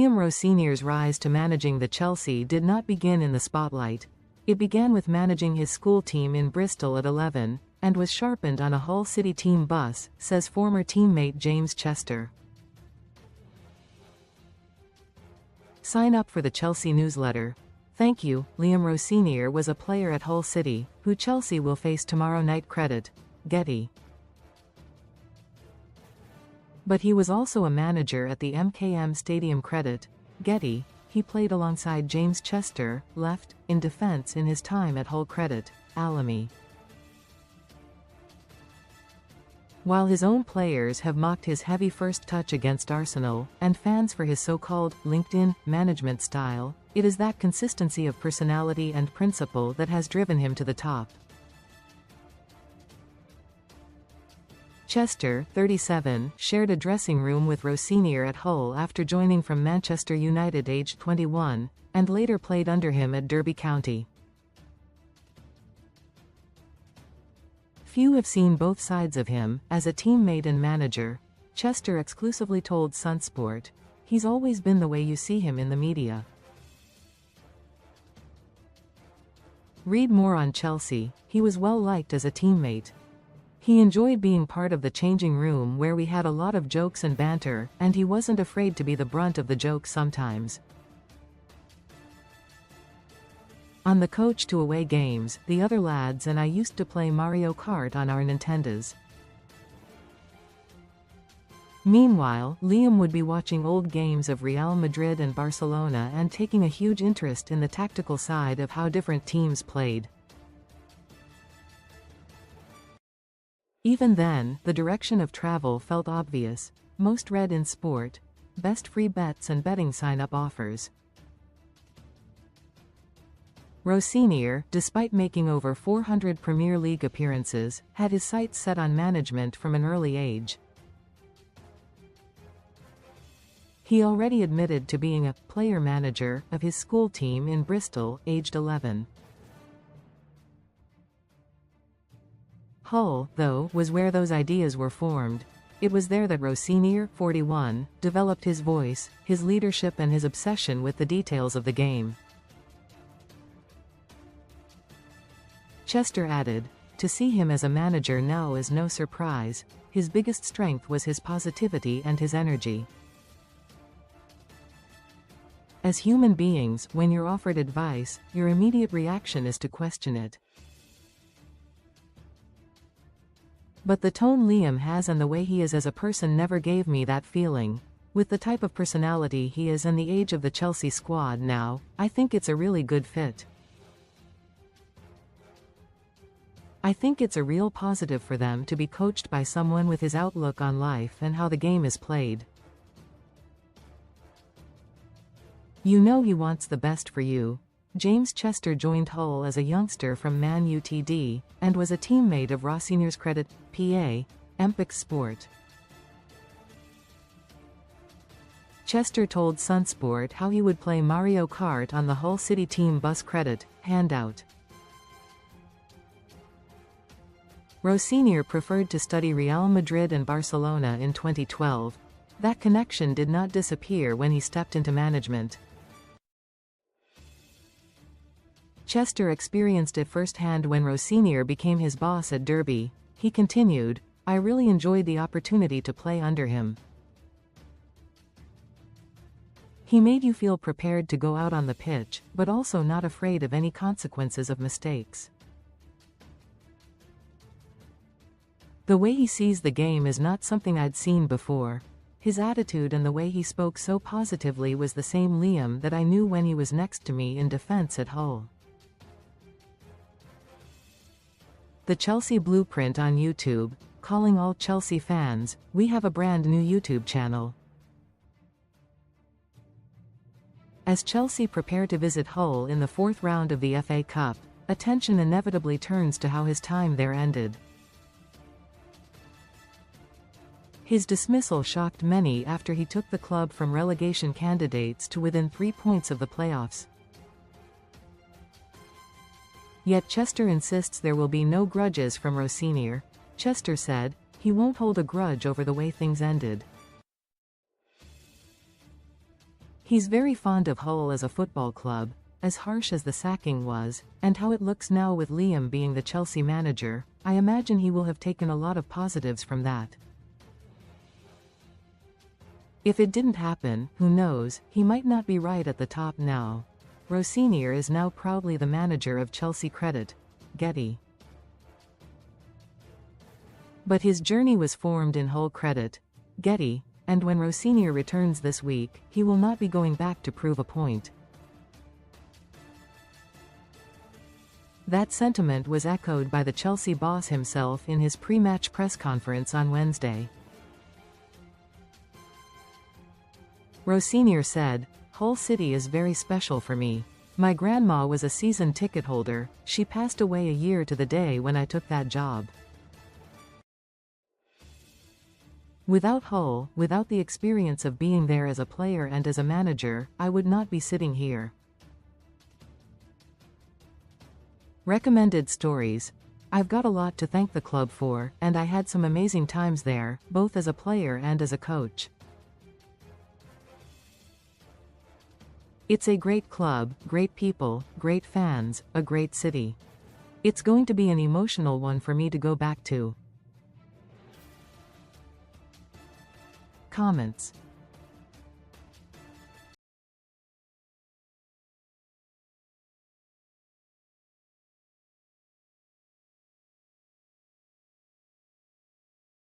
Liam Rosenior's rise to managing the Chelsea did not begin in the spotlight. It began with managing his school team in Bristol at 11, and was sharpened on a Hull City team bus, says former teammate James Chester. Sign up for the Chelsea newsletter. Thank you. Liam Rosenior was a player at Hull City, who Chelsea will face tomorrow. nightCredit. Getty. But he was also a manager at the stadiumCredit. Getty. He played alongside James Chester, left, in defense in his time at HullCredit, Alamy. While his own players have mocked his heavy first touch against Arsenal, and fans for his so-called LinkedIn management style, it is that consistency of personality and principle that has driven him to the top. Chester, 37, shared a dressing room with Rosenior at Hull after joining from Manchester United aged 21, and later played under him at Derby County. Few have seen both sides of him. As a teammate and manager, Chester exclusively told SunSport, "He's always been the way you see him in the media." Read more on Chelsea. He was well liked as a teammate. He enjoyed being part of the changing room where we had a lot of jokes and banter, and he wasn't afraid to be the brunt of the jokes sometimes. On the coach to away games, the other lads and I used to play Mario Kart on our Nintendos. Meanwhile, Liam would be watching old games of Real Madrid and Barcelona and taking a huge interest in the tactical side of how different teams played. Even then, the direction of travel felt obvious. Most read in sport. Best free bets and betting sign-up offers. Rosenior, despite making over 400 Premier League appearances, had his sights set on management from an early age. He already admitted to being a player-manager of his school team in Bristol, aged 11. Hull, though, was where those ideas were formed. It was there that Rosenior, 41, developed his voice, his leadership and his obsession with the details of the game. Chester added, "To see him as a manager now is no surprise. His biggest strength was his positivity and his energy." As human beings, when you're offered advice, your immediate reaction is to question it. But the tone Liam has and the way he is as a person never gave me that feeling. With the type of personality he is and the age of the Chelsea squad now, I think it's a really good fit. I think it's a real positive for them to be coached by someone with his outlook on life and how the game is played. You know he wants the best for you. James Chester joined Hull as a youngster from Man Utd, and was a teammate of Rosenior's Credit, PA, Empix Sport. Chester told SunSport how he would play Mario Kart on the Hull City team bus credit handout. Rosenior preferred to study Real Madrid and Barcelona in 2012. That connection did not disappear when he stepped into management. Chester experienced it firsthand when Rosenior became his boss at Derby. He continued, "I really enjoyed the opportunity to play under him. He made you feel prepared to go out on the pitch, but also not afraid of any consequences of mistakes. The way he sees the game is not something I'd seen before. His attitude and the way he spoke so positively was the same Liam that I knew when he was next to me in defense at Hull." The Chelsea Blueprint on YouTube, calling all Chelsea fans, "We have a brand new YouTube channel." As Chelsea prepare to visit Hull in the fourth round of the FA Cup, attention inevitably turns to how his time there ended. His dismissal shocked many after he took the club from relegation candidates to within 3 points of the playoffs. Yet Chester insists there will be no grudges from Rosenior. Chester said, "He won't hold a grudge over the way things ended." He's very fond of Hull as a football club, as harsh as the sacking was, and how it looks now with Liam being the Chelsea manager. I imagine he will have taken a lot of positives from that. If it didn't happen, who knows, he might not be right at the top now. Rosenior is now proudly the manager of Chelsea Credit. Getty. But his journey was formed in HullCredit. Getty, and when Rosenior returns this week, he will not be going back to prove a point. That sentiment was echoed by the Chelsea boss himself in his pre-match press conference on Wednesday. Rosenior said, "Hull City is very special for me. My grandma was a season ticket holder. She passed away a year to the day when I took that job. Without Hull, without the experience of being there as a player and as a manager, I would not be sitting here." Recommended stories. I've got a lot to thank the club for, and I had some amazing times there, both as a player and as a coach. It's a great club, great people, great fans, a great city. It's going to be an emotional one for me to go back to. Comments.